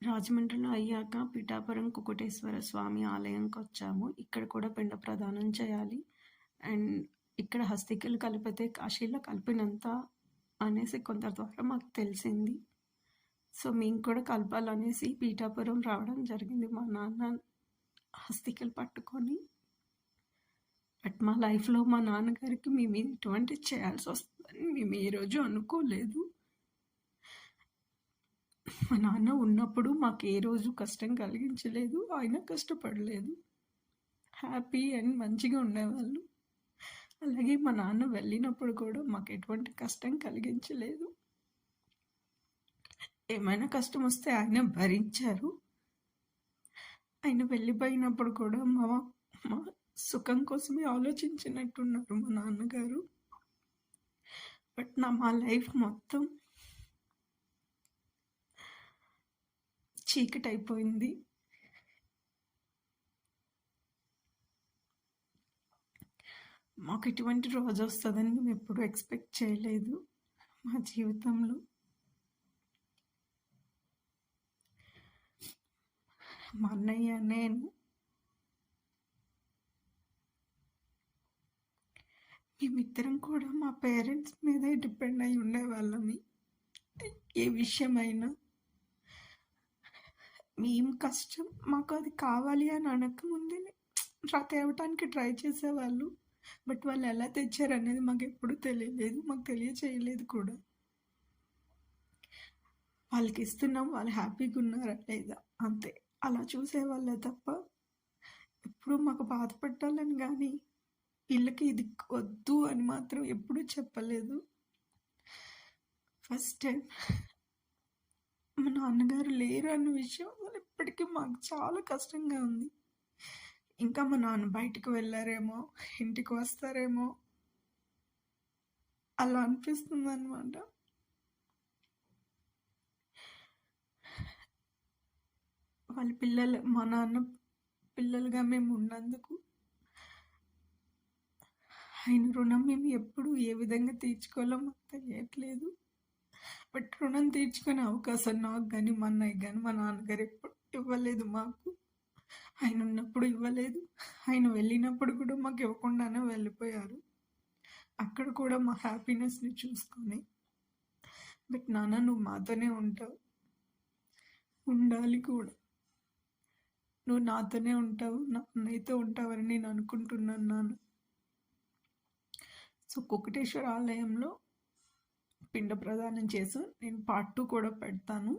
రాజమండ్రిలో అయ్యాక పిఠాపురం కుకుటేశ్వర స్వామి ఆలయంకొచ్చాము. ఇక్కడ కూడా పిండ ప్రదానం చేయాలి. అండ్ ఇక్కడ హస్తికలు కలిపితే కాశీలో కలిపినంత అనేసి కొందరి ద్వారా మాకు తెలిసింది. సో మేము కూడా కలపాలనేసి పీఠాపురం రావడం జరిగింది మా నాన్న హస్తికలు పట్టుకొని. బట్ మా లైఫ్లో మా నాన్నగారికి మేము ఇటువంటి చేయాల్సి వస్తుందని మేము ఏ రోజు అనుకోలేదు. మా నాన్న ఉన్నప్పుడు మాకు ఏ రోజు కష్టం కలిగించలేదు, ఆయన కష్టపడలేదు, హ్యాపీ అండ్ మంచిగా ఉండేవాళ్ళు. అలాగే మా నాన్న వెళ్ళినప్పుడు కూడా మాకు ఎటువంటి కష్టం కలిగించలేదు. ఏమైనా కష్టం వస్తే ఆయన భరించారు. ఆయన వెళ్ళిపోయినప్పుడు కూడా మా మా సుఖం కోసమే ఆలోచించినట్టున్నారు మా నాన్నగారు. బట్ మా లైఫ్ మొత్తం చీకటి అయిపోయింది. మాకు ఇటువంటి రోజు వస్తుందని మేము ఎప్పుడూ ఎక్స్పెక్ట్ చేయలేదు మా జీవితంలో. మా అన్నయ్య నేను మేమిద్దరం కూడా మా పేరెంట్స్ మీదే డిపెండ్ అయి ఉండేవాళ్ళమి. ఏ విషయమైనా మేము కష్టం మాకు అది కావాలి అని అనకముందే తేవటానికి ట్రై చేసేవాళ్ళు. బట్ వాళ్ళు ఎలా తెచ్చారు అనేది మాకు ఎప్పుడు తెలియలేదు, మాకు తెలియచేయలేదు కూడా. వాళ్ళకి ఇస్తున్నాం, వాళ్ళు హ్యాపీగా ఉన్నారా లేదా అంతే, అలా చూసేవాళ్ళే తప్ప ఎప్పుడు మాకు బాధపట్టాలని కానీ వీళ్ళకి ఇది వద్దు అని మాత్రం ఎప్పుడూ చెప్పలేదు. ఫస్ట్ టైం మా నాన్నగారు లేరు అన్న విషయం ఇప్పటికీ మాకు చాలా కష్టంగా ఉంది. ఇంకా మా నాన్న బయటకు వెళ్ళారేమో, ఇంటికి వస్తారేమో అలా అనిపిస్తుంది అనమాట. వాళ్ళ పిల్లలు, మా నాన్న పిల్లలుగా మేము ఉన్నందుకు ఆయన రుణం మేము ఎప్పుడు ఏ విధంగా తీర్చుకోవాలో మాకు తెలియట్లేదు. బట్ రుణం తీర్చుకునే అవకాశం నాకు కానీ మా అన్నయ్య కానీ మా నాన్నగారు ఎప్పుడు ఇవ్వలేదు మాకు. ఆయన ఉన్నప్పుడు ఇవ్వలేదు, ఆయన వెళ్ళినప్పుడు కూడా మాకు ఇవ్వకుండానే వెళ్ళిపోయారు. అక్కడ కూడా మా హ్యాపీనెస్ని చూసుకొని, బట్ నాన్న నువ్వు మాతోనే ఉంటావు, ఉండాలి కూడా, నువ్వు నాతోనే ఉంటావు, నా అన్నయ్యతో ఉంటావని నేను అనుకుంటున్నాను నాన్న. సో కుకుటేశ్వర ఆలయంలో పిండ ప్రదానం చేసి నేను పార్ట్ 2 కూడా పెడతాను.